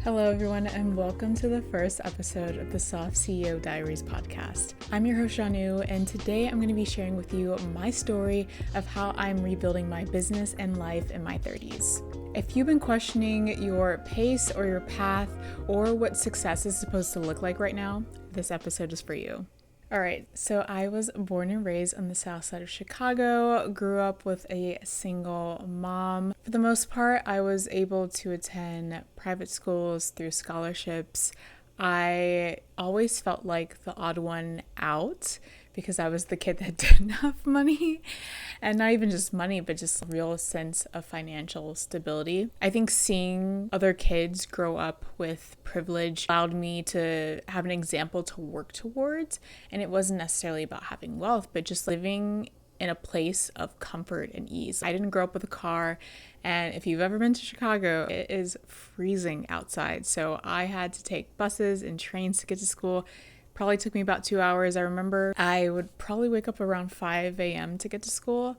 Hello, everyone, and welcome to the first episode of the Soft CEO Diaries podcast. I'm your host, Janu, and today I'm going to be sharing with you my story of how I'm rebuilding my business and life in my 30s. If you've been questioning your pace or your path or what success is supposed to look like right now, this episode is for you. All right, so I was born and raised on the south side of Chicago, grew up with a single mom. For the most part, I was able to attend private schools through scholarships. I always felt like the odd one out because I was the kid that didn't have money, and not even just money, but just a real sense of financial stability. I think seeing other kids grow up with privilege allowed me to have an example to work towards, and it wasn't necessarily about having wealth, but just living in a place of comfort and ease. I didn't grow up with a car, and if you've ever been to Chicago, it is freezing outside. So I had to take buses and trains to get to school. Probably took me about 2 hours. I remember I would probably wake up around 5 a.m. to get to school.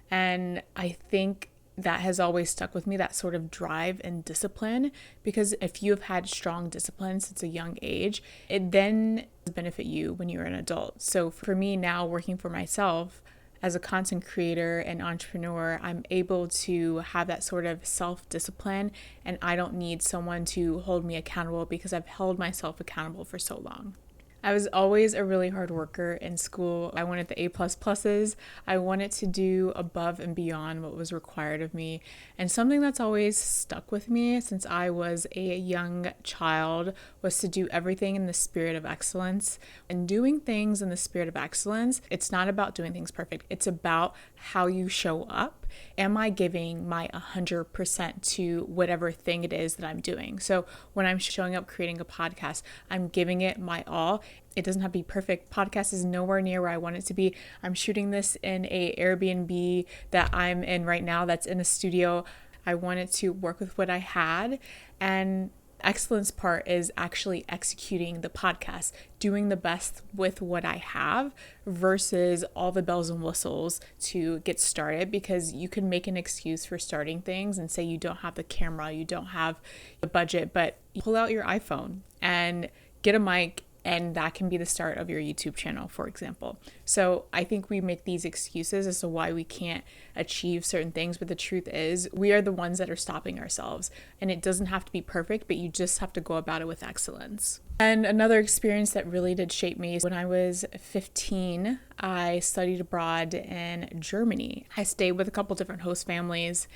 And I think that has always stuck with me, that sort of drive and discipline, because if you've had strong discipline since a young age, it then benefit you when you're an adult. So for me now, working for myself, as a content creator and entrepreneur, I'm able to have that sort of self-discipline, and I don't need someone to hold me accountable because I've held myself accountable for so long. I was always a really hard worker in school. I wanted the A++s. I wanted to do above and beyond what was required of me. And something that's always stuck with me since I was a young child was to do everything in the spirit of excellence. And doing things in the spirit of excellence, it's not about doing things perfect. It's about how you show up. Am I giving my 100% to whatever thing it is that I'm doing? So when I'm showing up creating a podcast, I'm giving it my all. It doesn't have to be perfect. Podcast is nowhere near where I want it to be. I'm shooting this in a Airbnb that I'm in right now that's in a studio. I wanted to work with what I had, and excellence part is actually executing the podcast, doing the best with what I have versus all the bells and whistles to get started, because you can make an excuse for starting things and say you don't have the camera, you don't have the budget, but you pull out your iPhone and get a mic, and that can be the start of your YouTube channel, for example. So I think we make these excuses as to why we can't achieve certain things, but the truth is we are the ones that are stopping ourselves. And it doesn't have to be perfect, but you just have to go about it with excellence. And another experience that really did shape me is when I was 15, I studied abroad in Germany. I stayed with a couple different host families,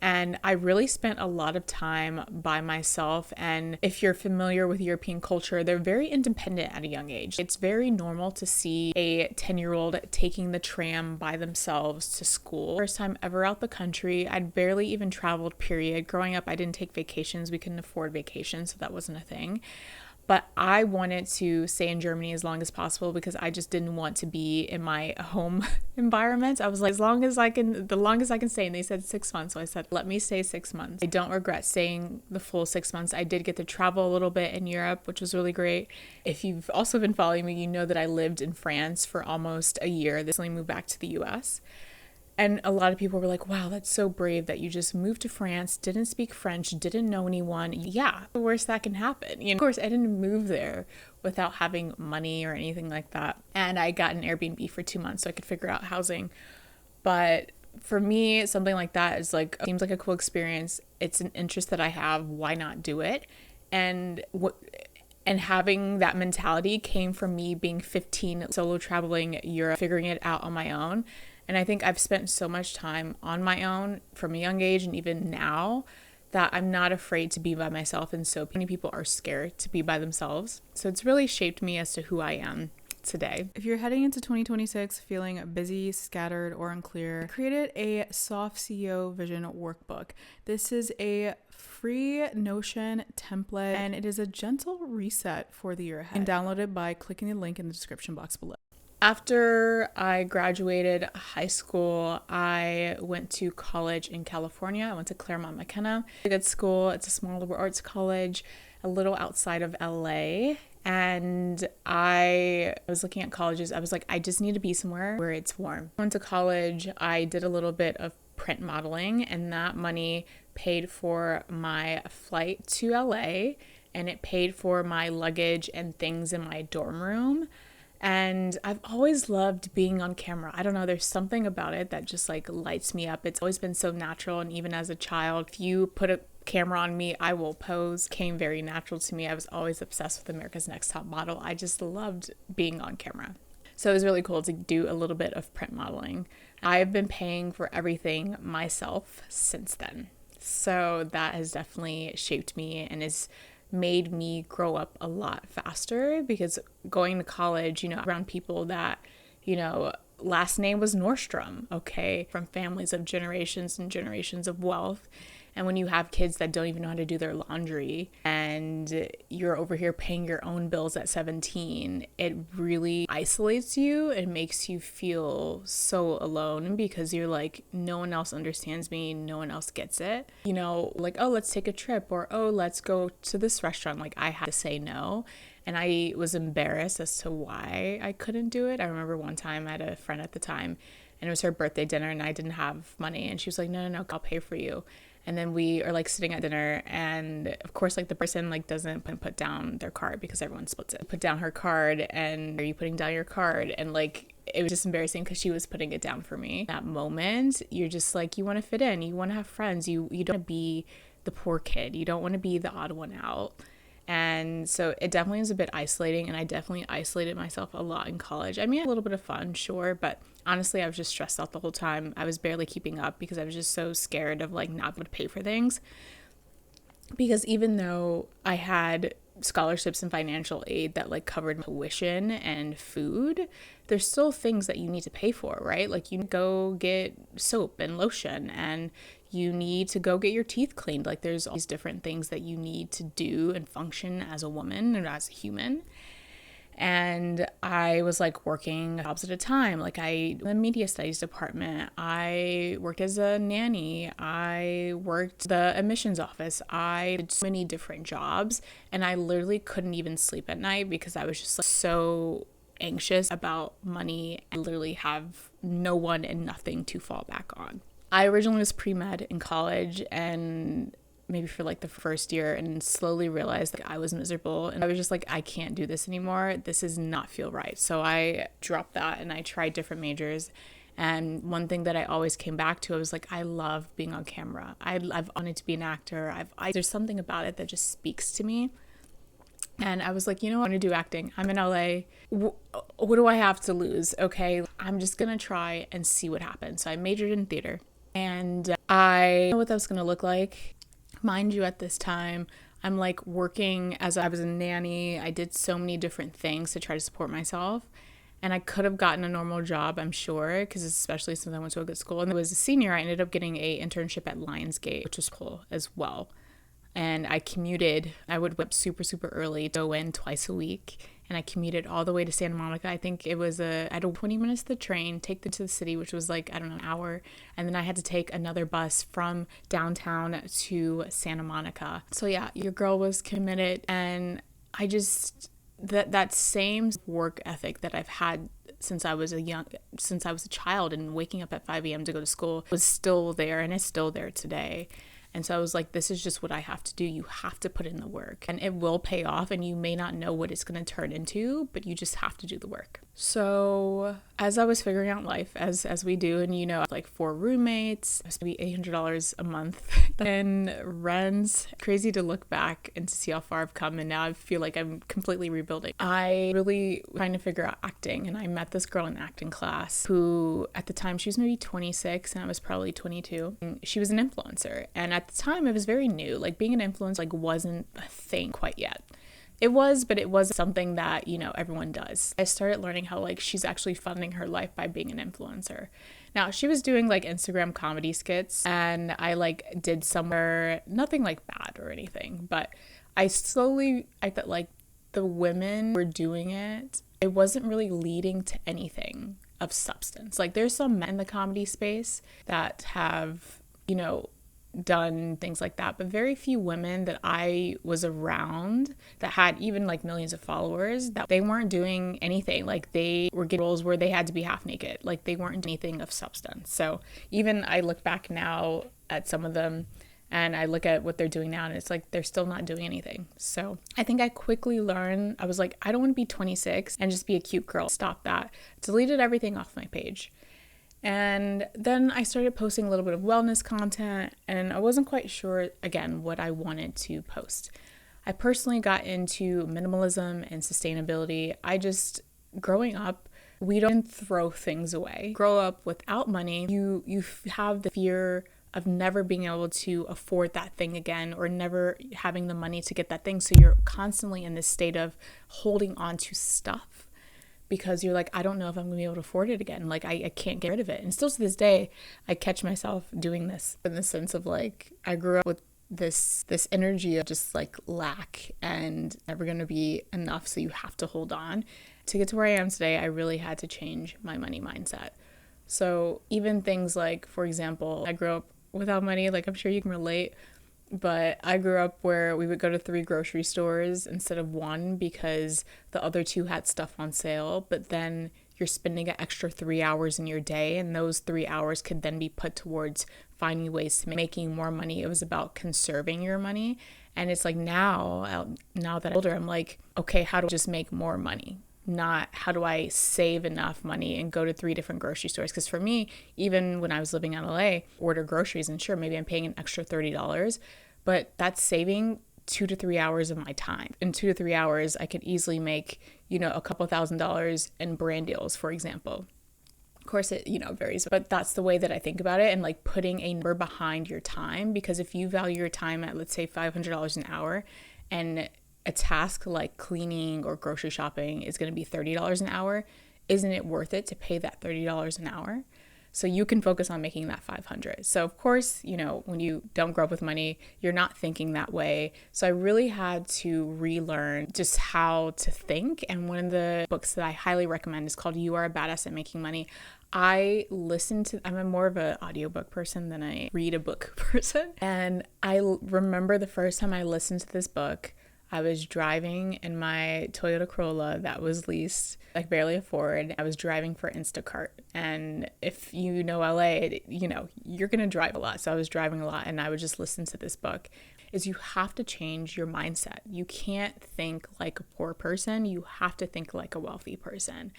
and I really spent a lot of time by myself. And if you're familiar with European culture, they're very independent at a young age. It's very normal to see a 10-year-old taking the tram by themselves to school. First time ever out the country. I'd barely even traveled, period. Growing up, I didn't take vacations. We couldn't afford vacations, so that wasn't a thing. But I wanted to stay in Germany as long as possible because I just didn't want to be in my home environment. I was like, the longest I can stay. And they said 6 months. So I said, let me stay 6 months. I don't regret staying the full 6 months. I did get to travel a little bit in Europe, which was really great. If you've also been following me, you know that I lived in France for almost a year. This only moved back to the US. And a lot of people were like, wow, that's so brave that you just moved to France, didn't speak French, didn't know anyone. Yeah, the worst that can happen. Of course, I didn't move there without having money or anything like that. And I got an Airbnb for 2 months so I could figure out housing. But for me, something like that is seems like a cool experience. It's an interest that I have. Why not do it? And having that mentality came from me being 15, solo traveling Europe, figuring it out on my own. And I think I've spent so much time on my own from a young age and even now that I'm not afraid to be by myself. And so many people are scared to be by themselves. So it's really shaped me as to who I am today. If you're heading into 2026 feeling busy, scattered, or unclear, I created a Soft CEO Vision workbook. This is a free Notion template, and it is a gentle reset for the year ahead. You can download it by clicking the link in the description box below. After I graduated high school, I went to college in California. I went to Claremont McKenna. A good school. It's a small liberal arts college, a little outside of LA. And I was looking at colleges. I was like, I just need to be somewhere where it's warm. I went to college. I did a little bit of print modeling, and that money paid for my flight to LA and it paid for my luggage and things in my dorm room. And I've always loved being on camera. I don't know, there's something about it that just like lights me up. It's always been so natural. And even as a child, if you put a camera on me, I will pose. It came very natural to me. I was always obsessed with America's Next Top Model. I just loved being on camera. So it was really cool to do a little bit of print modeling. I've been paying for everything myself since then. So that has definitely shaped me and is made me grow up a lot faster, because going to college, around people that, last name was Nordstrom, okay, from families of generations and generations of wealth. And when you have kids that don't even know how to do their laundry and you're over here paying your own bills at 17, it really isolates you and makes you feel so alone, because you're like, no one else understands me, no one else gets it. Like, oh, let's take a trip, or oh, let's go to this restaurant. Like, I had to say no. And I was embarrassed as to why I couldn't do it. I remember one time I had a friend at the time, and it was her birthday dinner and I didn't have money. And she was like, no, I'll pay for you. And then we are like sitting at dinner, and of course, like the person like doesn't put down their card, because everyone splits it. Put down her card, and are you putting down your card? And like, it was just embarrassing because she was putting it down for me. That moment, you're just like, you want to fit in, you want to have friends, you don't want to be the poor kid, you don't want to be the odd one out. And so it definitely is a bit isolating, and I definitely isolated myself a lot in college. I mean, a little bit of fun, sure, but honestly, I was just stressed out the whole time. I was barely keeping up because I was just so scared of like not being able to pay for things. Because even though I had scholarships and financial aid that like covered tuition and food, there's still things that you need to pay for, right? Like, you go get soap and lotion, and you need to go get your teeth cleaned. Like, there's all these different things that you need to do and function as a woman and as a human. And I was like working jobs at a time. Like, in the media studies department, I worked as a nanny, I worked the admissions office, I did so many different jobs, and I literally couldn't even sleep at night because I was just like so anxious about money. I literally have no one and nothing to fall back on. I originally was pre-med in college, and maybe for like the first year, and slowly realized that I was miserable, and I was just like, I can't do this anymore. This does not feel right. So I dropped that and I tried different majors. And one thing that I always came back to, I was like, I love being on camera. I've wanted to be an actor. There's something about it that just speaks to me. And I was like, I want to do acting. I'm in LA. What do I have to lose? Okay, I'm just going to try and see what happens. So I majored in theater, and I know what that was going to look like. Mind you, at this time, I'm like working as I was a nanny. I did so many different things to try to support myself. And I could have gotten a normal job, I'm sure, because especially since I went to a good school. And I was a senior, I ended up getting an internship at Lionsgate, which was cool as well. And I commuted. I would wake up super, super early, go in twice a week. And I commuted all the way to Santa Monica. I think it was I had 20 minutes to the train, take them to the city, which was like, I don't know, an hour. And then I had to take another bus from downtown to Santa Monica. So yeah, your girl was committed. And I just, that same work ethic that I've had since I was a child, and waking up at 5 a.m. to go to school was still there, and it's still there today. And so I was like, this is just what I have to do. You have to put in the work, and it will pay off, and you may not know what it's going to turn into, but you just have to do the work. So as I was figuring out life, as we do, and like 4 roommates, it was maybe $800 a month, and rents. Crazy to look back and to see how far I've come, and now I feel like I'm completely rebuilding. I really trying to figure out acting, and I met this girl in acting class who at the time, she was maybe 26 and I was probably 22. And she was an influencer, and at the time it was very new. Like, being an influencer like wasn't a thing quite yet. It was, but it was something that, everyone does. I started learning how like she's actually funding her life by being an influencer. Now, she was doing like Instagram comedy skits, and I like did somewhere, nothing like bad or anything, but I thought like the women were doing it. It wasn't really leading to anything of substance. Like, there's some men in the comedy space that have, done things like that, but very few women that I was around that had even like millions of followers, that they weren't doing anything. Like, they were getting roles where they had to be half naked. Like, they weren't doing anything of substance. So even I look back now at some of them, And I look at what they're doing now and it's like they're still not doing anything. So I think I quickly learned, I was like, I don't want to be 26 and just be a cute girl. Stop that. Deleted everything off my page. And then I started posting a little bit of wellness content, and I wasn't quite sure, again, what I wanted to post. I personally got into minimalism and sustainability. Growing up, we don't throw things away. Grow up without money, you have the fear of never being able to afford that thing again, or never having the money to get that thing. So you're constantly in this state of holding on to stuff, because you're like, I don't know if I'm gonna be able to afford it again. Like, I can't get rid of it. And still to this day, I catch myself doing this, in the sense of like, I grew up with this energy of just like lack and never gonna be enough, so you have to hold on. To get to where I am today, I really had to change my money mindset. So even things like, for example, I grew up without money, like I'm sure you can relate, but I grew up where we would go to 3 grocery stores instead of 1 because the other 2 had stuff on sale. But then you're spending an extra 3 hours in your day, and those 3 hours could then be put towards finding ways to making more money. It was about conserving your money. And it's like now that I'm older, I'm like, okay, how do I just make more money? Not how do I save enough money and go to 3 different grocery stores? Because for me, even when I was living in LA, order groceries, and sure, maybe I'm paying an extra $30, but that's saving 2 to 3 hours of my time. In 2 to 3 hours, I could easily make, a couple $1,000s in brand deals, for example. Of course, it, varies, but that's the way that I think about it, and like putting a number behind your time, because if you value your time at, let's say, $500 an hour, and a task like cleaning or grocery shopping is going to be $30 an hour, isn't it worth it to pay that $30 an hour? So you can focus on making that 500. So of course, when you don't grow up with money, you're not thinking that way. So I really had to relearn just how to think. And one of the books that I highly recommend is called You Are a Badass at Making Money. I'm more of an audiobook person than I read a book person. And I remember the first time I listened to this book, I was driving in my Toyota Corolla that was leased, like barely afford. I was driving for Instacart. And if you know LA, you're going to drive a lot. So I was driving a lot, and I would just listen to this book. Is you have to change your mindset. You can't think like a poor person. You have to think like a wealthy person.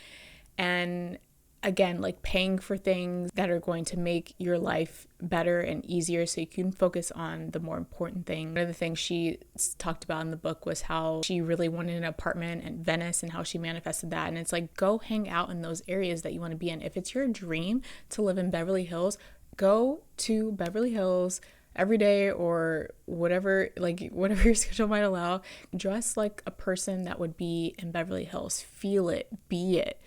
And again, like paying for things that are going to make your life better and easier so you can focus on the more important thing. One of the things she talked about in the book was how she really wanted an apartment in Venice and how she manifested that. And it's like, go hang out in those areas that you want to be in. If it's your dream to live in Beverly Hills, go to Beverly Hills every day, or whatever your schedule might allow. Dress like a person that would be in Beverly Hills. Feel it, be it.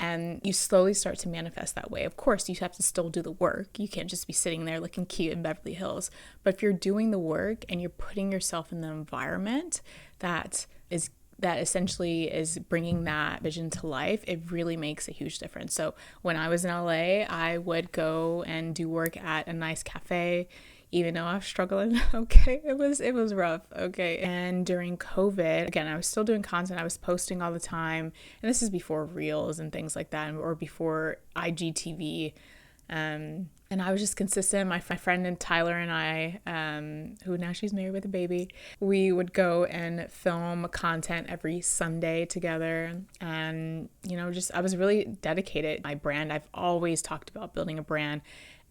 And you slowly start to manifest that way. Of course, you have to still do the work. You can't just be sitting there looking cute in Beverly Hills. But if you're doing the work and you're putting yourself in the environment that essentially is bringing that vision to life, it really makes a huge difference. So when I was in LA, I would go and do work at a nice cafe, even though I was struggling. Okay, it was rough. Okay. And during COVID, again, I was still doing content. I was posting all the time. And this is before Reels and things like that, or before IGTV. And I was just consistent. My friend and Tyler and I, who now she's married with a baby, we would go and film content every Sunday together. And, I was really dedicated. My brand, I've always talked about building a brand.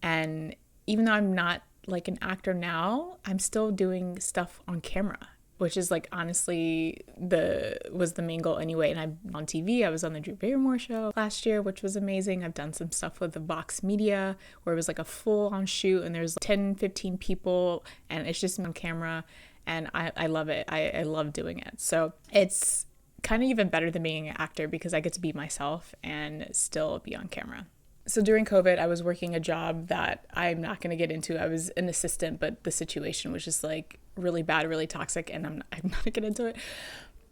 And even though I'm not like an actor now, I'm still doing stuff on camera, which is like honestly was the main goal anyway. And I'm on TV. I was on the Drew Barrymore show last year, which was amazing. I've done some stuff with the Vox Media where it was like a full on shoot and there's 10, 15 people and it's just on camera, and I love it. I love doing it. So it's kind of even better than being an actor because I get to be myself and still be on camera. So during COVID, I was working a job that I'm not going to get into. I was an assistant, but the situation was just like really bad, really toxic, and I'm not going to get into it.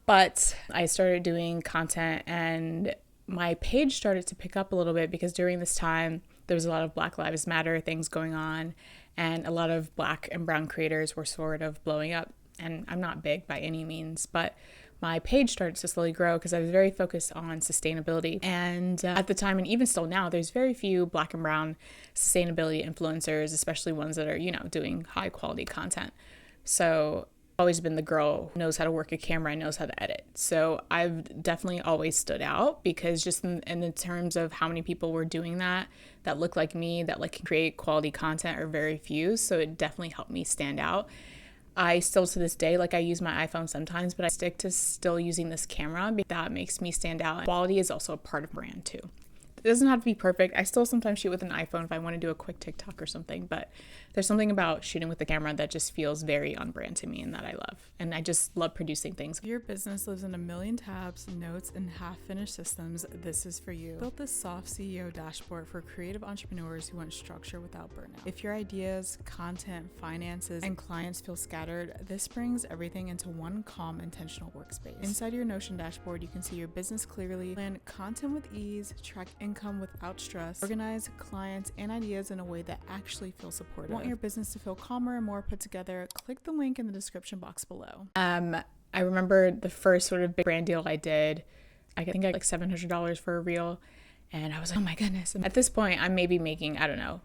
But I started doing content, and my page started to pick up a little bit because during this time, there was a lot of Black Lives Matter things going on, and a lot of Black and brown creators were sort of blowing up. And I'm not big by any means, but my page started to slowly grow because I was very focused on sustainability. And at the time, and even still now, there's very few Black and brown sustainability influencers, especially ones that are, doing high quality content. So I've always been the girl who knows how to work a camera and knows how to edit. So I've definitely always stood out because just in the terms of how many people were doing that look like me, that like can create quality content, are very few. So it definitely helped me stand out. I still to this day, like I use my iPhone sometimes, but I stick to still using this camera because that makes me stand out. Quality is also a part of brand too. It doesn't have to be perfect. I still sometimes shoot with an iPhone if I want to do a quick TikTok or something, but there's something about shooting with the camera that just feels very on brand to me and that I love. And I just love producing things. If your business lives in a million tabs, notes, and half-finished systems, this is for you. Built this soft CEO dashboard for creative entrepreneurs who want structure without burnout. If your ideas, content, finances, and clients feel scattered, this brings everything into one calm, intentional workspace. Inside your Notion dashboard, you can see your business clearly, plan content with ease, track income without stress, organize clients and ideas in a way that actually feels supportive. Want your business to feel calmer and more put together? Click the link in the description box below. I remember the first sort of big brand deal I did. I think I got like $700 for a reel, and I was like, oh my goodness. And at this point, I'm maybe making, I don't know,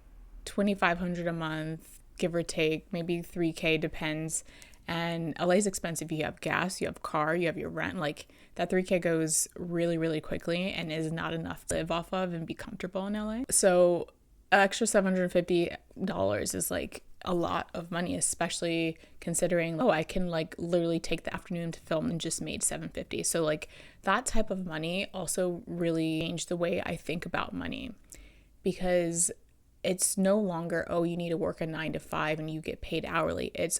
$2,500 a month, give or take, maybe $3,000, depends. And LA is expensive. You have gas, you have car, you have your rent. Like that $3,000 goes really, really quickly and is not enough to live off of and be comfortable in LA. So extra $750 is like a lot of money, especially considering, I can like literally take the afternoon to film and just made $750. So like that type of money also really changed the way I think about money, because it's no longer, you need to work a 9 to 5 and you get paid hourly. It's,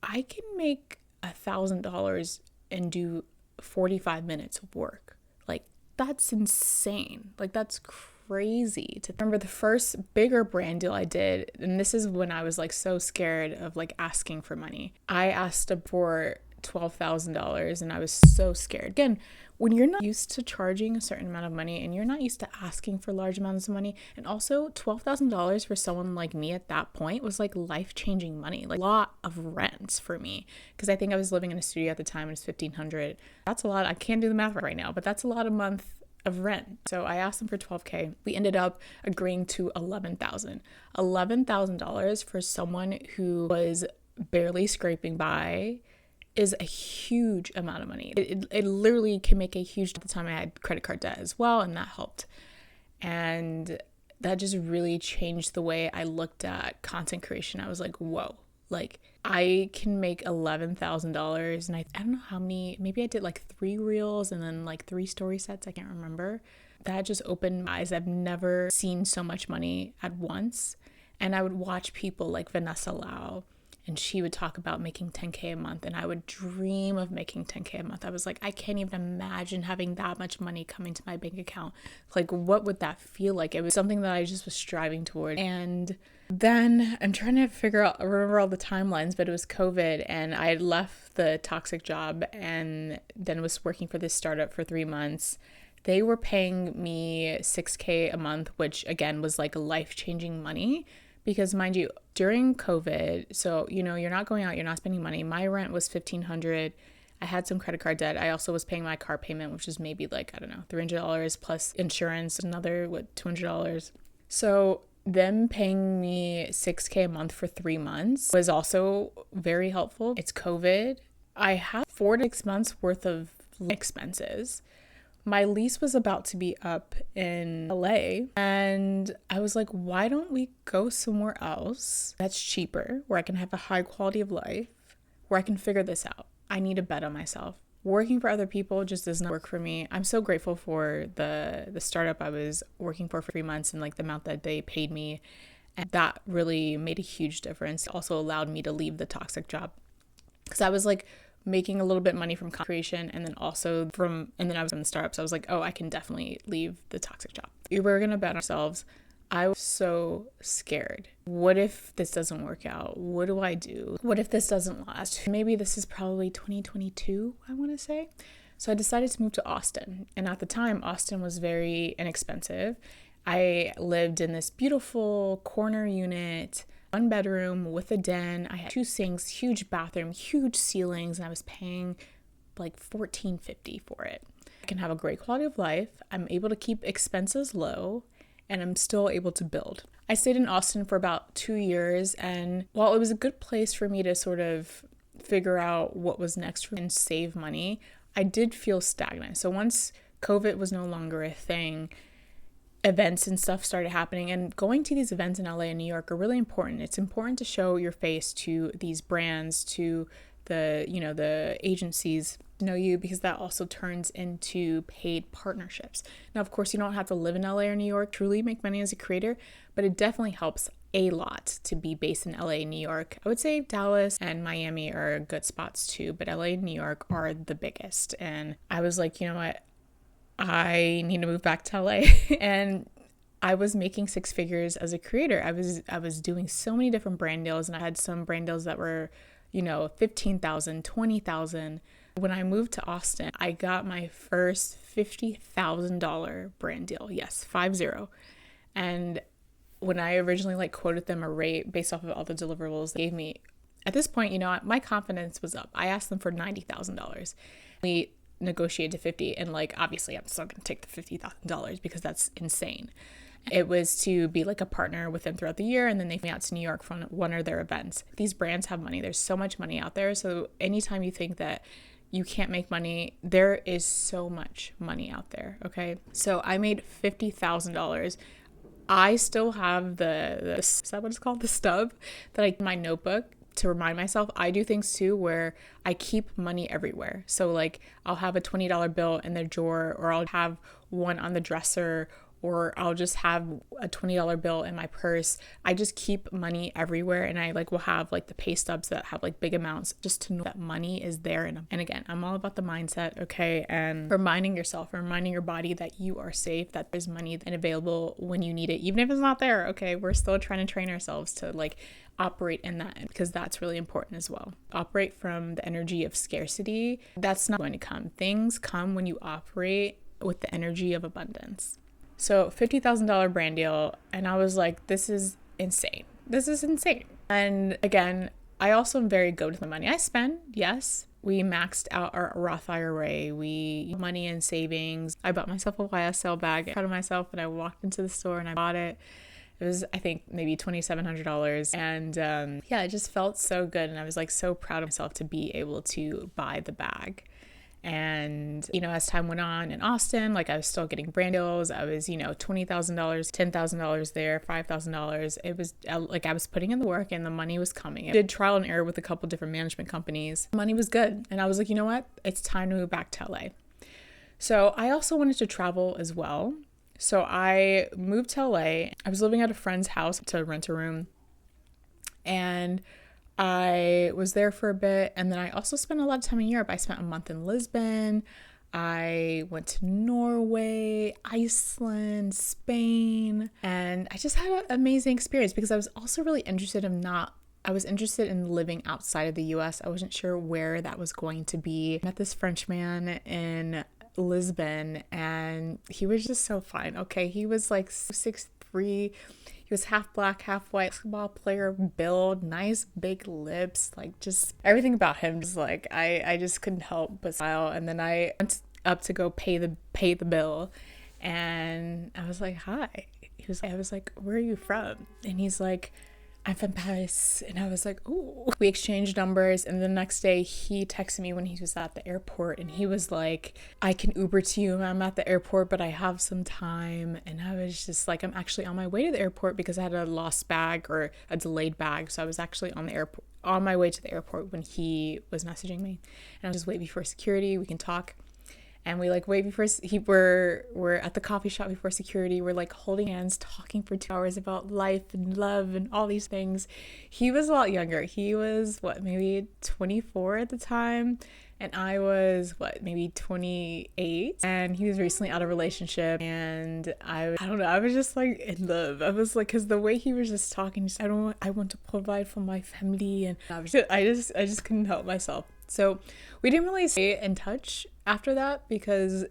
I can make $1,000 and do 45 minutes of work. Like that's insane. Like that's crazy to remember. The first bigger brand deal I did, and this is when I was like so scared of like asking for money. I asked for $12,000 and I was so scared. Again, when you're not used to charging a certain amount of money and you're not used to asking for large amounts of money, and also $12,000 for someone like me at that point was like life-changing money, like a lot of rent for me, because I think I was living in a studio at the time and it's $1,500. That's a lot. I can't do the math right now, but that's a lot a month of rent. So I asked them for $12,000. We ended up agreeing to $11,000. $11,000 for someone who was barely scraping by is a huge amount of money. It literally can make a huge, at the time I had credit card debt as well, and that helped. And that just really changed the way I looked at content creation. I was like, whoa, like I can make $11,000, and I don't know how many, maybe I did like 3 reels and then like 3 story sets. I can't remember. That just opened my eyes. I've never seen so much money at once. And I would watch people like Vanessa Lau, and she would talk about making $10,000 a month, and I would dream of making $10,000 a month. I was like, I can't even imagine having that much money coming to my bank account. Like, what would that feel like? It was something that I just was striving toward. And then I'm trying to remember all the timelines, but it was COVID, and I had left the toxic job and then was working for this startup for 3 months. They were paying me $6,000 a month, which again was like life-changing money. Because mind you, during COVID, so, you're not going out, you're not spending money. My rent was $1,500. I had some credit card debt. I also was paying my car payment, which is maybe like, I don't know, $300 plus insurance, another, $200. So them paying me $6,000 a month for 3 months was also very helpful. It's COVID. I had 4 to 6 months worth of expenses. My lease was about to be up in LA, and I was like, why don't we go somewhere else that's cheaper, where I can have a high quality of life, where I can figure this out. I need to bet on myself. Working for other people just does not work for me. I'm so grateful for the startup I was working for 3 months and like the amount that they paid me. And that really made a huge difference. It also allowed me to leave the toxic job, because I was like making a little bit of money from content creation, and then I was in the startup. So I was like, I can definitely leave the toxic job. We were going to bet on ourselves. I was so scared. What if this doesn't work out? What do I do? What if this doesn't last? Maybe this is probably 2022, I want to say. So I decided to move to Austin. And at the time, Austin was very inexpensive. I lived in this beautiful corner unit, 1 bedroom with a den. I had 2 sinks, huge bathroom, huge ceilings, and I was paying like $14.50 for it. I can have a great quality of life. I'm able to keep expenses low, and I'm still able to build. I stayed in Austin for about 2 years, and while it was a good place for me to sort of figure out what was next for me and save money, I did feel stagnant. So once COVID was no longer a thing, events and stuff started happening, and going to these events in LA and New York are really important. It's important to show your face to these brands, to the agencies know you, because that also turns into paid partnerships. Now, of course, you don't have to live in LA or New York to truly make money as a creator, but it definitely helps a lot to be based in LA and New York. I would say Dallas and Miami are good spots too, but LA and New York are the biggest. And I was like, you know what? I need to move back to LA. And I was making 6 figures as a creator. I was doing so many different brand deals, and I had some brand deals that were, $15,000, $20,000. When I moved to Austin, I got my first $50,000 brand deal. Yes, 50. And when I originally quoted them a rate based off of all the deliverables they gave me, at this point, my confidence was up. I asked them for $90,000. We negotiated to 50, and obviously I'm still going to take the $50,000 because that's insane. It was to be like a partner with them throughout the year, and then they flew me out to New York for one of their events. These brands have money. There's so much money out there. So anytime you think that you can't make money, there is so much money out there. Okay. So I made $50,000. I still have is that what it's called? The stub that I, my notebook, to remind myself. I do things too where I keep money everywhere. So I'll have a $20 bill in the drawer, or I'll have one on the dresser, or I'll just have a $20 bill in my purse. I just keep money everywhere, and I will have the pay stubs that have big amounts, just to know that money is there. And again, I'm all about the mindset, okay? And reminding yourself, reminding your body that you are safe, that there's money and available when you need it, even if it's not there, okay? We're still trying to train ourselves to operate in that, because that's really important as well. Operate from the energy of scarcity. That's not going to come. Things come when you operate with the energy of abundance. So $50,000 brand deal, and I was like, this is insane. This is insane. And again, I also am very good with the money I spend. Yes, we maxed out our Roth IRA. We money and savings. I bought myself a YSL bag. Proud of myself, and I walked into the store and I bought it. It was, I think, maybe $2,700. And it just felt so good. And I was so proud of myself to be able to buy the bag. And, as time went on in Austin, I was still getting brand deals. I was, $20,000, $10,000 there, $5,000. It was I was putting in the work, and the money was coming. I did trial and error with a couple different management companies. Money was good. And I was like, you know what? It's time to move back to LA. So I also wanted to travel as well. So I moved to LA. I was living at a friend's house to rent a room, and I was there for a bit. And then I also spent a lot of time in Europe. I spent a month in Lisbon. I went to Norway, Iceland, Spain, and I just had an amazing experience, because I was also really interested in living outside of the US. I wasn't sure where that was going to be. I met this French man in Lisbon, and he was just so fine. Okay, he was 6'3". He was half black, half white, basketball player build, nice big lips, just everything about him. Just I just couldn't help but smile. And then I went up to go pay the bill, and I was like, "Hi." I was like, "Where are you from?" And he's like, "I'm from Paris." And I was like, "Ooh." We exchanged numbers, and the next day he texted me when he was at the airport, and he was like, "I can Uber to you. I'm at the airport, but I have some time." And I was just like, I'm actually on my way to the airport, because I had a lost bag, or a delayed bag. So I was actually on my way to the airport when he was messaging me. And I was just wait before security, we can talk. And we wait before we're at the coffee shop before security. We're holding hands, talking for 2 hours about life and love and all these things. He was a lot younger. He was maybe 24 at the time. And I was maybe 28. And he was recently out of a relationship. And I don't know, I was just in love. I was because the way he was just talking, I want to provide for my family. And I just couldn't help myself. So we didn't really stay in touch after that, because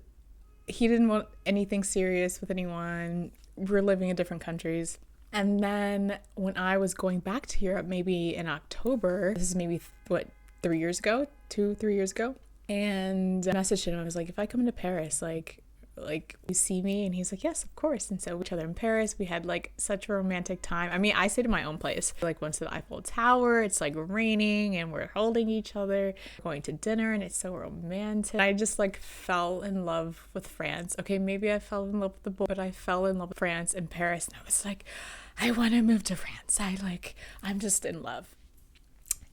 he didn't want anything serious with anyone. We're living in different countries. And then when I was going back to Europe, maybe in October, this is maybe 3 years ago, 2-3 years ago, And I messaged him. I was like, if I come into Paris, like you see me? And he's like, yes, of course. And so we each other in Paris. We had like such a romantic time. I mean, I stayed in my own place. Like went to the Eiffel Tower. It's like raining and we're holding each other, going to dinner, and it's so romantic. I just like fell in love with France. Okay, maybe I fell in love with the boy, but I fell in love with France and Paris. And I was like, I want to move to France. I'm just in love.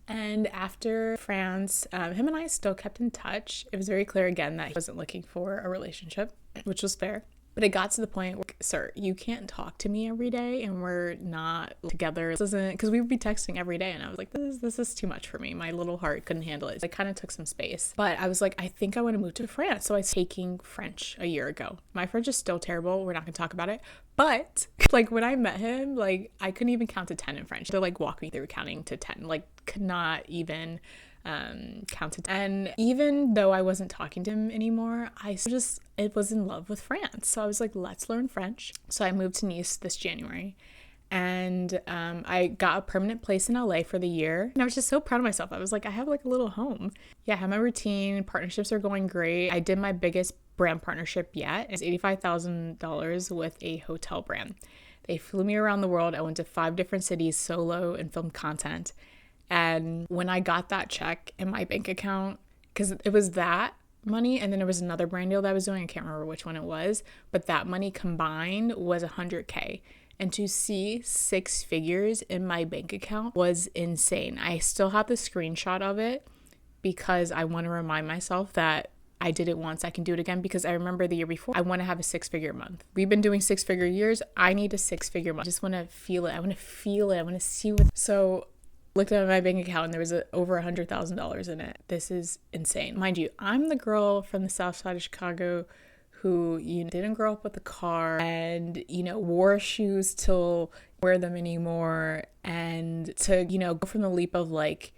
And after France, him and I still kept in touch. It was very clear again that he wasn't looking for a relationship, which was fair. But it got to the point where, sir, you can't talk to me every day and we're not together. This isn't, because we would be texting every day. And I was like, this is too much for me. My little heart couldn't handle it. So it kind of took some space. But I was like, I think I want to move to France. So I was taking French a year ago. My French is still terrible. We're not going to talk about it. But like when I met him, like I couldn't even count to 10 in French. They're like walk me through counting to 10. Like could not even counted. And even though I wasn't talking to him anymore, it was in love with France. So I was like, let's learn French. So I moved to Nice this January, and I got a permanent place in LA for the year. And I was just so proud of myself. I was like, I have like a little home. Yeah, I have my routine. Partnerships are going great. I did my biggest brand partnership yet. It's $85,000 with a hotel brand. They flew me around the world. I went to 5 different cities solo and filmed content. And when I got that check in my bank account, because it was that money and then there was another brand deal that I was doing, I can't remember which one it was, but that money combined was $100K. And to see 6 figures in my bank account was insane. I still have the screenshot of it because I want to remind myself that I did it once, I can do it again, because I remember the year before, I want to have a 6-figure month. We've been doing 6-figure years. I need a 6-figure month. I just want to feel it. I want to feel it. I want to see what. So looked at my bank account and there was over $100,000 in it. This is insane. Mind you, I'm the girl from the south side of Chicago who, didn't grow up with a car and, wore shoes till wear them anymore. And to, go from the leap of like,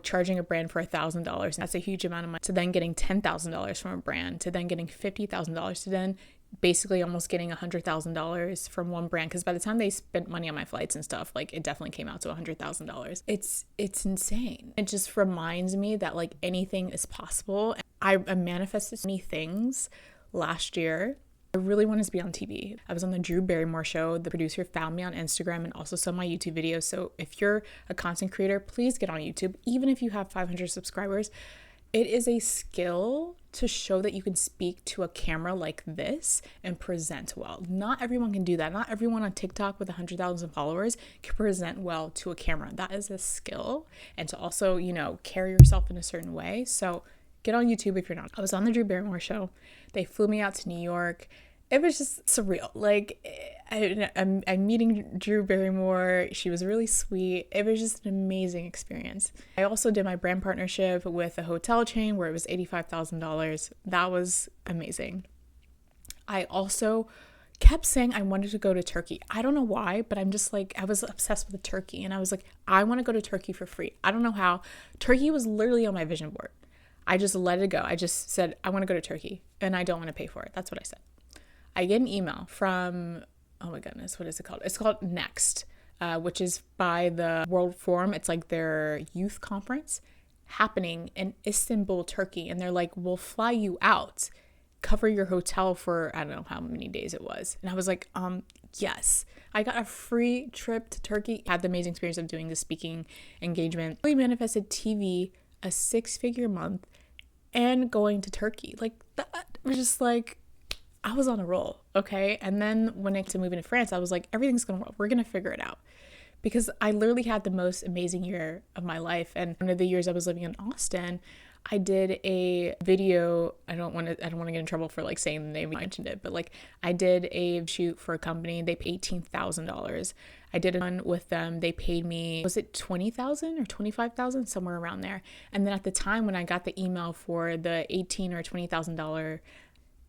charging a brand for $1,000, that's a huge amount of money, to then getting $10,000 from a brand, to then getting $50,000, to then basically almost getting $100,000 from one brand, because by the time they spent money on my flights and stuff, like it definitely came out to $100,000. It's insane. It just reminds me that like anything is possible. I manifested so many things last year. I really wanted to be on TV. I was on the Drew Barrymore show. The producer found me on Instagram and also saw my YouTube videos. So if you're a content creator, please get on YouTube. Even if you have 500 subscribers, it is a skill to show that you can speak to a camera like this and present well. Not everyone can do that. Not everyone on TikTok with 100,000 followers can present well to a camera. That is a skill. And to also, carry yourself in a certain way. So get on YouTube if you're not. I was on the Drew Barrymore show. They flew me out to New York. It was just surreal. Like, I'm meeting Drew Barrymore. She was really sweet. It was just an amazing experience. I also did my brand partnership with a hotel chain where it was $85,000. That was amazing. I also kept saying I wanted to go to Turkey. I don't know why, but I'm just like, I was obsessed with Turkey. And I was like, I want to go to Turkey for free. I don't know how. Turkey was literally on my vision board. I just let it go. I just said, I want to go to Turkey and I don't want to pay for it. That's what I said. I get an email from, oh my goodness, what is it called? It's called Next, which is by the World Forum. It's like their youth conference happening in Istanbul, Turkey. And they're like, we'll fly you out, cover your hotel for, I don't know how many days it was. And I was like, yes. I got a free trip to Turkey. Had the amazing experience of doing the speaking engagement. Really manifested TV, a 6-figure month, and going to Turkey. Like that was just like, I was on a roll, okay? And then when I to move into France, I was like, everything's gonna work. We're gonna figure it out. Because I literally had the most amazing year of my life. And one of the years I was living in Austin, I did a video. I don't want to get in trouble for like saying the name. I mentioned it, but like I did a shoot for a company. They paid $18,000. I did one with them. They paid me, was it $20,000 or $25,000, somewhere around there. And then at the time when I got the email for the $18,000 or $20,000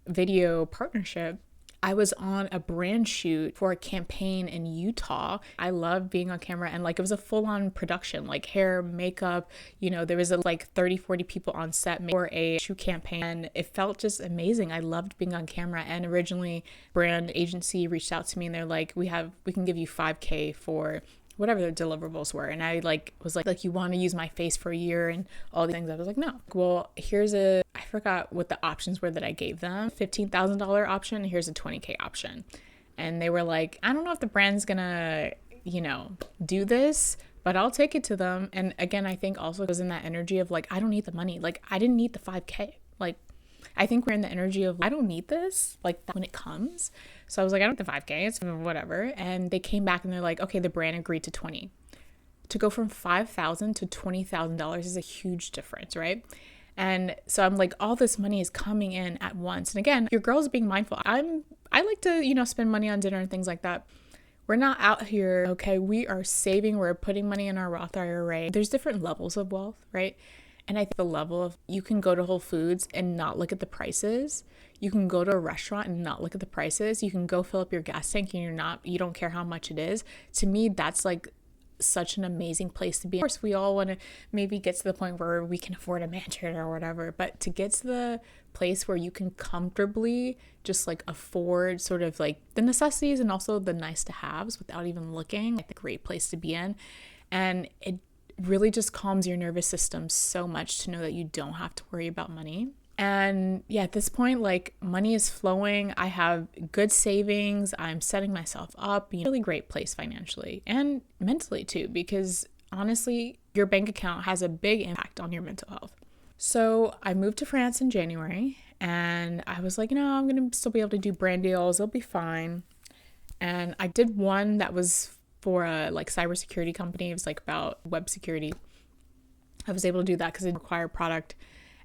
video partnership, I was on a brand shoot for a campaign in Utah. I love being on camera, and like it was a full-on production, like hair, makeup, there was like 30-40 people on set for a shoot campaign, and it felt just amazing. I loved being on camera. And originally brand agency reached out to me and they're like, we can give you $5,000 for whatever the deliverables were. And I was like, you want to use my face for a year and all these things. I was like, no. Well, I forgot what the options were that I gave them. $15,000 option, and here's a $20K option. And they were like, I don't know if the brand's gonna, do this, but I'll take it to them. And again, I think also it was in that energy of like, I don't need the money. Like, I didn't need the 5K. Like, I think we're in the energy of, I don't need this, like, when it comes. So I was like, I don't need the 5K, it's whatever. And they came back and they're like, okay, the brand agreed to 20. To go from $5,000 to $20,000 is a huge difference, right? And so I'm like, all this money is coming in at once. And again, your girl's being mindful. I like to, spend money on dinner and things like that. We're not out here, okay, we are saving, we're putting money in our Roth IRA. There's different levels of wealth, right? And I think the level of, you can go to Whole Foods and not look at the prices. You can go to a restaurant and not look at the prices. You can go fill up your gas tank and you don't care how much it is. To me, that's like such an amazing place to be. Of course, we all want to maybe get to the point where we can afford a mansion or whatever, but to get to the place where you can comfortably just like afford sort of like the necessities and also the nice to haves without even looking, like a great place to be in. And it really just calms your nervous system so much to know that you don't have to worry about money. And yeah, at this point, like, money is flowing. I have good savings. I'm setting myself up in a really great place financially and mentally too, because honestly, your bank account has a big impact on your mental health. So I moved to France in January and I was like, I'm going to still be able to do brand deals. It'll be fine. And I did one that was for a like cybersecurity company. It was like about web security. I was able to do that because it required product.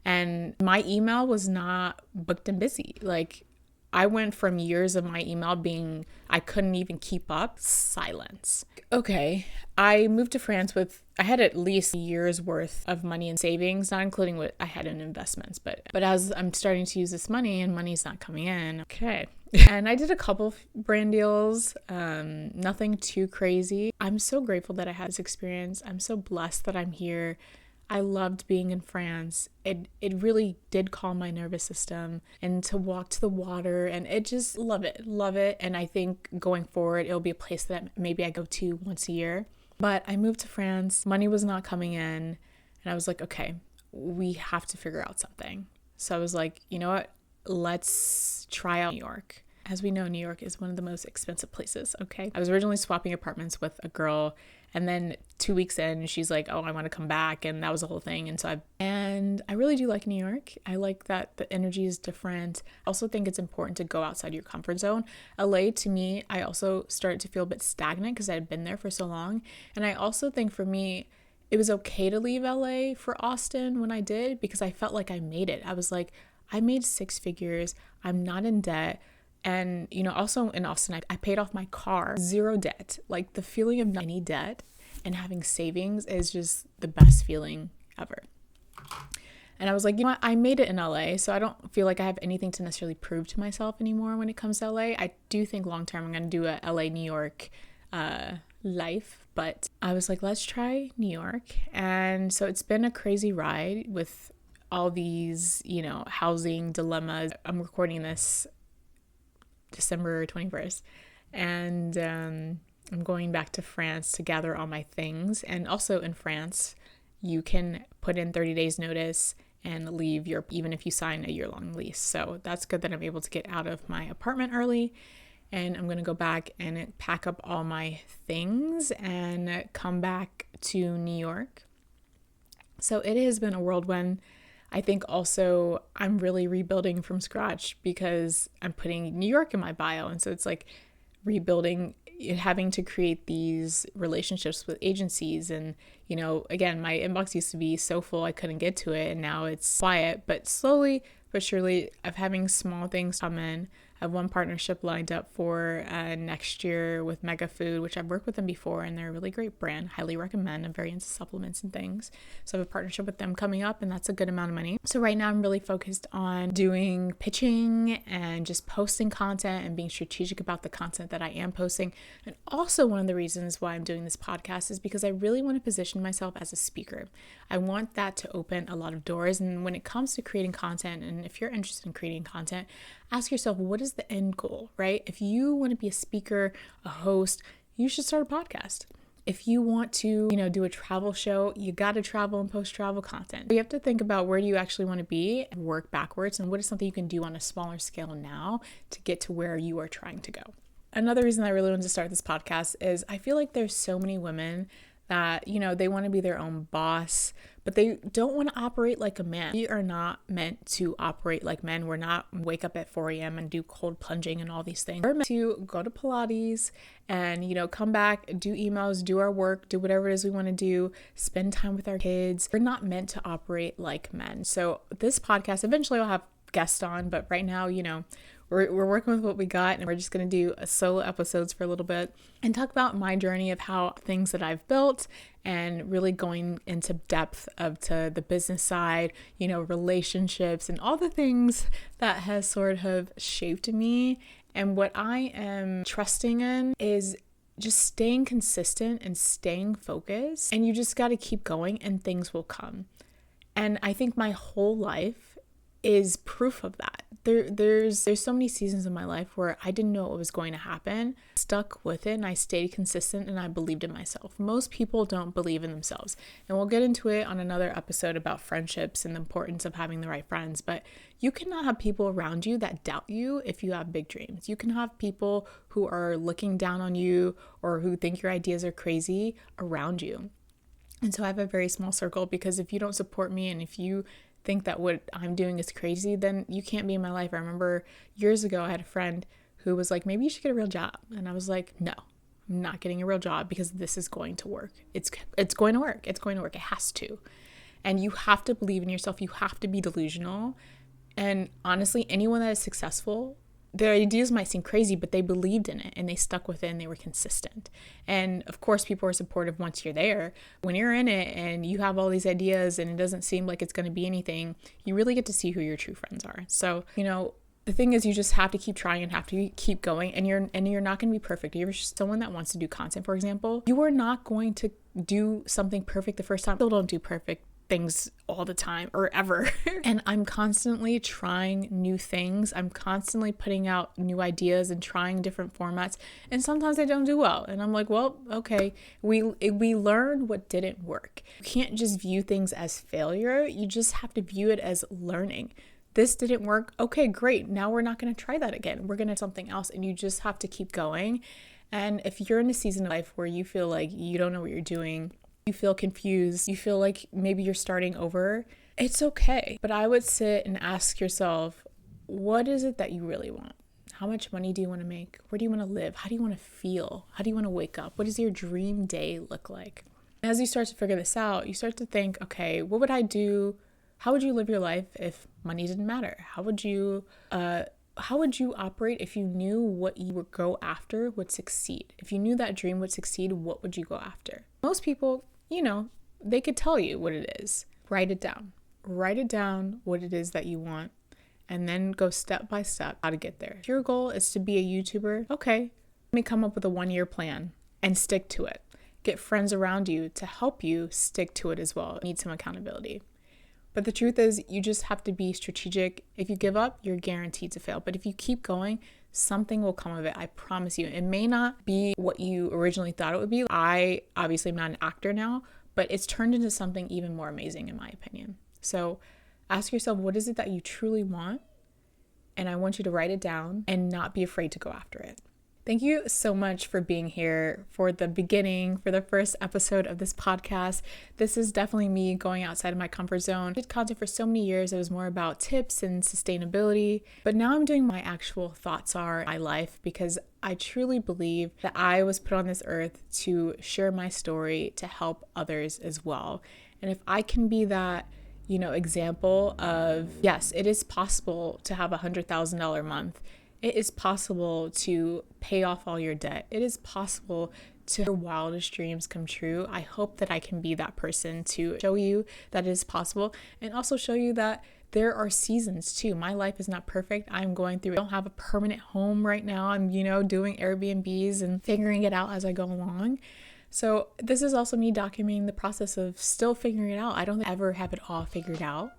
And my email was not booked and busy. Like, I went from years of my email being, I couldn't even keep up, silence. Okay, I moved to France I had at least a year's worth of money in savings, not including what I had in investments. But as I'm starting to use this money and money's not coming in, okay. And I did a couple of brand deals, nothing too crazy. I'm so grateful that I had this experience. I'm so blessed that I'm here. I loved being in France. It really did calm my nervous system, and to walk to the water, and it just love it. And I think going forward, it'll be a place that maybe I go to once a year. But I moved to France, money was not coming in, and I was like, okay, we have to figure out something. So I was like, you know what? Let's try out New York. As we know, New York is one of the most expensive places, okay? I was originally swapping apartments with a girl, and then 2 weeks in, she's like, oh, I want to come back, and that was the whole thing. And I really do like New York. I like that the energy is different. I also think it's important to go outside your comfort zone. LA, to me, I also started to feel a bit stagnant because I had been there for so long. And I also think for me, it was okay to leave LA for Austin when I did, because I felt like I made it. I was like, I made 6 figures. I'm not in debt. And, also in Austin, I paid off my car, 0 debt. Like, the feeling of not any debt and having savings is just the best feeling ever. And I was like, I made it in LA, so I don't feel like I have anything to necessarily prove to myself anymore when it comes to LA. I do think long term I'm going to do a LA, New York life, but I was like, let's try New York. And so it's been a crazy ride with all these, housing dilemmas. I'm recording this December 21st, and I'm going back to France to gather all my things. And also in France, you can put in 30 days notice and leave even if you sign a year-long lease. So that's good that I'm able to get out of my apartment early, and I'm going to go back and pack up all my things and come back to New York. So it has been a whirlwind. I think also I'm really rebuilding from scratch because I'm putting New York in my bio. And so it's like rebuilding, having to create these relationships with agencies. And, again, my inbox used to be so full I couldn't get to it. And now it's quiet, but slowly but surely I'm having small things come in. I have one partnership lined up for next year with Mega Food, which I've worked with them before, and they're a really great brand. Highly recommend. I'm very into supplements and things. So I have a partnership with them coming up, and that's a good amount of money. So right now I'm really focused on doing pitching and just posting content and being strategic about the content that I am posting. And also one of the reasons why I'm doing this podcast is because I really want to position myself as a speaker. I want that to open a lot of doors. And when it comes to creating content, and if you're interested in creating content, ask yourself, what is the end goal, right? If you want to be a speaker, a host, you should start a podcast. If you want to, do a travel show, you got to travel and post travel content. You have to think about where do you actually want to be and work backwards, and what is something you can do on a smaller scale now to get to where you are trying to go. Another reason I really wanted to start this podcast is I feel like there's so many women that, they want to be their own boss, but they don't want to operate like a man. We are not meant to operate like men. We're not wake up at 4 a.m. and do cold plunging and all these things. We're meant to go to Pilates and, come back, do emails, do our work, do whatever it is we want to do, spend time with our kids. We're not meant to operate like men. So this podcast, eventually I'll have guests on, but right now, we're working with what we got, and we're just going to do a solo episodes for a little bit and talk about my journey of how things that I've built and really going into depth to the business side, relationships and all the things that has sort of shaped me. And what I am trusting in is just staying consistent and staying focused, and you just got to keep going and things will come. And I think my whole life is proof of that. There's so many seasons in my life where I didn't know what was going to happen, stuck with it, and I stayed consistent and I believed in myself. Most people don't believe in themselves, and we'll get into it on another episode about friendships and the importance of having the right friends. But you cannot have people around you that doubt you if you have big dreams. You can have people who are looking down on you or who think your ideas are crazy around you. And so I have a very small circle, because if you don't support me and if you think that what I'm doing is crazy, then you can't be in my life. I remember years ago, I had a friend who was like, maybe you should get a real job. And I was like, no, I'm not getting a real job because this is going to work. It's going to work. It's going to work. It has to. And you have to believe in yourself. You have to be delusional. And honestly, anyone that is successful, their ideas might seem crazy, but they believed in it and they stuck with it and they were consistent. And of course, people are supportive once you're there. When you're in it and you have all these ideas and it doesn't seem like it's going to be anything, you really get to see who your true friends are. So, the thing is, you just have to keep trying and have to keep going, and you're not going to be perfect. You're someone that wants to do content, for example. You are not going to do something perfect the first time. Still don't do perfect things all the time or ever. And I'm constantly trying new things. I'm constantly putting out new ideas and trying different formats. And sometimes I don't do well. And I'm like, well, okay, we learned what didn't work. You can't just view things as failure. You just have to view it as learning. This didn't work. Okay, great. Now we're not going to try that again. We're going to do something else. And you just have to keep going. And if you're in a season of life where you feel like you don't know what you're doing, you feel confused, you feel like maybe you're starting over, it's okay. But I would sit and ask yourself, what is it that you really want? How much money do you want to make? Where do you want to live? How do you want to feel? How do you want to wake up? What does your dream day look like? As you start to figure this out, you start to think, okay, what would I do? How would you live your life if money didn't matter? How would you operate if you knew what you would go after would succeed? If you knew that dream would succeed, what would you go after? Most people, they could tell you what it is. Write it down. Write it down what it is that you want, and then go step by step how to get there. If your goal is to be a YouTuber, okay, let me come up with a 1-year plan and stick to it. Get friends around you to help you stick to it as well. Need some accountability. But the truth is, you just have to be strategic. If you give up, you're guaranteed to fail. But if you keep going, something will come of it. I promise you. It may not be what you originally thought it would be. I obviously am not an actor now, but it's turned into something even more amazing in my opinion. So ask yourself, what is it that you truly want? And I want you to write it down and not be afraid to go after it. Thank you so much for being here for the beginning, for the first episode of this podcast. This is definitely me going outside of my comfort zone. I did content for so many years. It was more about tips and sustainability, but now I'm doing my actual thoughts are my life, because I truly believe that I was put on this earth to share my story, to help others as well. And if I can be that, example of, yes, it is possible to have $100,000 month. It is possible to pay off all your debt. It is possible to your wildest dreams come true. I hope that I can be that person to show you that it is possible, and also show you that there are seasons too. My life is not perfect. I don't have a permanent home right now. I'm, doing Airbnbs and figuring it out as I go along. So this is also me documenting the process of still figuring it out. I don't ever have it all figured out,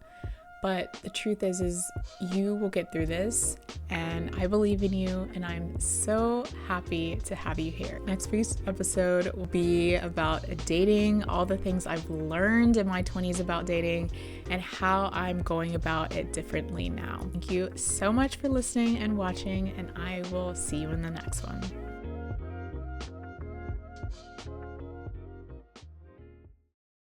But the truth is you will get through this, and I believe in you, and I'm so happy to have you here. Next week's episode will be about dating, all the things I've learned in my 20s about dating, and how I'm going about it differently now. Thank you so much for listening and watching, and I will see you in the next one.